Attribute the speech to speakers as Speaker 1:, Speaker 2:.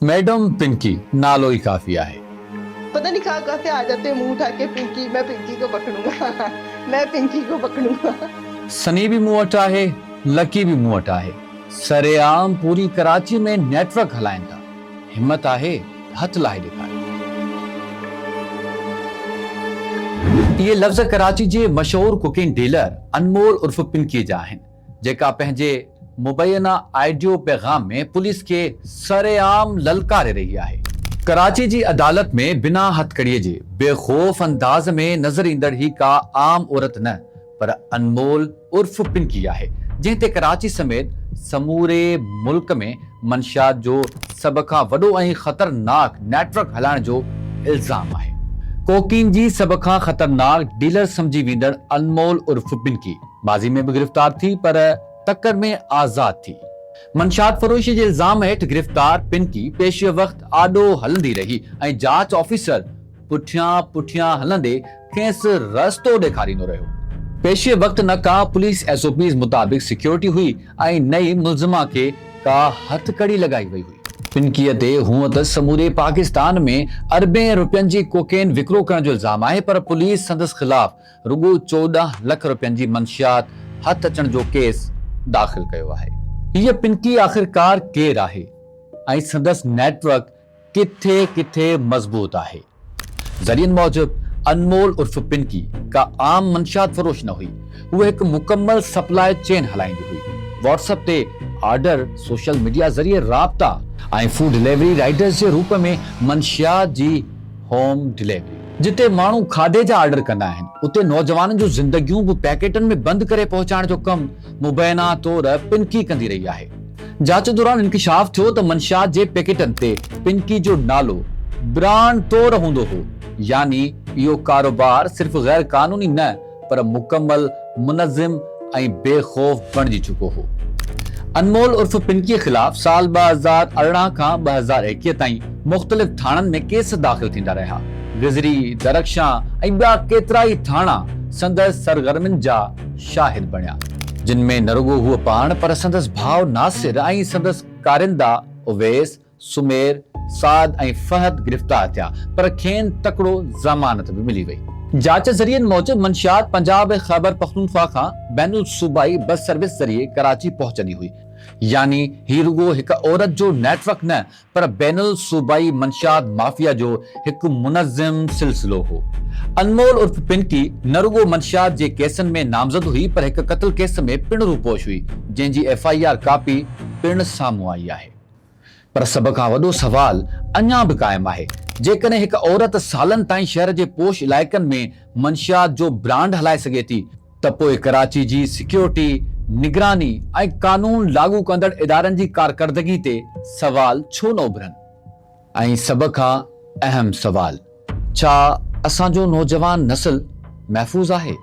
Speaker 1: Madam Pinky नालो ही काफी है।
Speaker 2: पता नहीं कहाँ कहाँ से आ जाते हैं मुंह उठा के, पिंकी, मैं पिंकी को पकड़ूंगा मैं पिंकी को पकड़ूंगा।
Speaker 1: सनी भी मुंह वटा है, लकी भी मुंह वटा है। सरेआम पूरी कराची में नेटवर्क हलाइन था। हिम्मत आहे हथ लाहे ॾेखारे। ये लफ्ज़ कराची जे मशहूर कुकिंग डीलर अनमोल उर्फ पिंकी जा आहिनि, जेका पंहिंजे मुबैना ऑडियो पैगाम में पुलिस के सरेआम ललकारे रही है। कराची जी अदालत में बिना हथकड़ीअ जे बेखौफ अंदाज में नजर ईंदड़ ही का आम औरत न पर अनमोल उर्फ पिंकी है, जंहिं ते कराची समेत समूरे मुल्क में मंशियात जो सब खां वॾो ऐं ख़तरनाक नेटवर्क हलाइण जो इल्ज़ाम है। कोकीन जी सब खां ख़तरनाक डीलर समझी वेंदड़ अनमोल उर्फ पिंकी माज़ी में भी गिरफ्तार थी, पर तकर में आजाद थी। मंशियात फरोशी जे इल्ज़ाम हेठि गिरफ्तार पिंकी पेशीअ वक़्त आॾो हलंदी रही ऐं जांच ऑफिसर पुठियां पुठियां हलंदे खेसि रस्तो ॾेखारींदो रहियो। पेशीअ वक़्त न का पुलिस SOPs मुताबिक सिक्योरिटी हुई ऐं नई मुल्ज़िमा के का हथकड़ी लगाई वई हुई। पिंकीअ ते हूअं त समूरे पाकिस्तान में अरबें रुपयनि जी कोकेन विकिरो करण जो इल्ज़ाम आहे, पर पुलिस संदसि ख़िलाफ़ रुगो 14 लख रुपयनि जी मंशियात हथ अचण जो केस दाख़िल कयो आहे। हीअ पिंकी आख़िरकार केरु आहे ऐं संदसि नेटवर्क किथे किथे मज़बूत आहे? ज़रियनि मौजिब अनमोल उर्फ पिंकी का आम मंशियात फरोश न हुई। वो एक मुकम्मल सप्लाई चेन हलाईंदी हुई। व्हाट्सएप ते ऑर्डर, सोशल मीडिया ज़रिए राब्ता ऐं फूड डिलीवरी राइडर्स जे रूप में मंशियात जी होम डिलीवरी। जिते माण्हू खाधे जा ऑर्डर कंदा आहिनि, उते नौजवाननि जूं ज़िंदगियूं बि पैकेटनि में बंदि करे पहुचाइण जो कमु मुबैना तौर पिंकी कंदी रही आहे। जांच दौरान इंकिशाफ थियो त मंशियात जे पैकेटनि ते पिंकी जो नालो ब्रांड तौर हूंदो हो, यानी इहो कारोबार सिर्फ़ गैर कानूनी न पर मुकम्मल मुनज़्ज़िम ऐं बेखौफ बणिजी चुको हो। अनमोल उर्फ पिंकी खिलाफ साल 2018 खां 2021 ताईं मुख़्तलिफ़ थाणनि में केस दाख़िल थींदा रहिया। गिज़री, दरख्शां ऐं ॿिया केतिरा ई थाणा संदसि सरगर्मियुनि जा शाहिद बणिया, जिन में न रुगो हूअ पाण पर संदसि भाउ नासिर ऐं संदसि कारिंदा उवैस, सुमेर, साद ऐं फहद गिरफ्तार थिया, पर खेनि तकड़ो ज़मानत भी मिली वई। जांच ज़रियनि मौजिब मंशियात पंजाब ऐं ख़ैबर पख्तूनख्वा खां बैनुल सूबाई बस सर्विस ज़रिए कराची पहुचंदी हुई, यानी ही रुगो हिक औरत जो नेटवर्क न पर बैनुल सूबाई मंशियात माफिया जो हिक मुनज़्ज़िम सिलसिलो हो। अनमोल उर्फ पिंकी न रुगो मंशियात जे केसनि में नामज़द हुई, पर हिक क़त्ल केस में पिण रूपोश हुई, जंहिंजी FIR कापी पिण साम्हूं आई आहे। पर सभ खां वॾो सवाल अञा बि क़ाइम आहे। जेकॾहिं हिक औरत सालनि ताईं शहर जे पोश इलाइक़नि में मंशियात जो ब्रांड हलाए सघे थी, त पोइ कराची जी सिक्योरिटी, निगरानी ऐं कानून लागू कंदड़ इदारनि जी कारकर्दगी ते सवाल छो न उभरनि? ऐं सभ खां अहम सवाल, छा असांजो नौजवान नस्ल महफ़ूज़ आहे?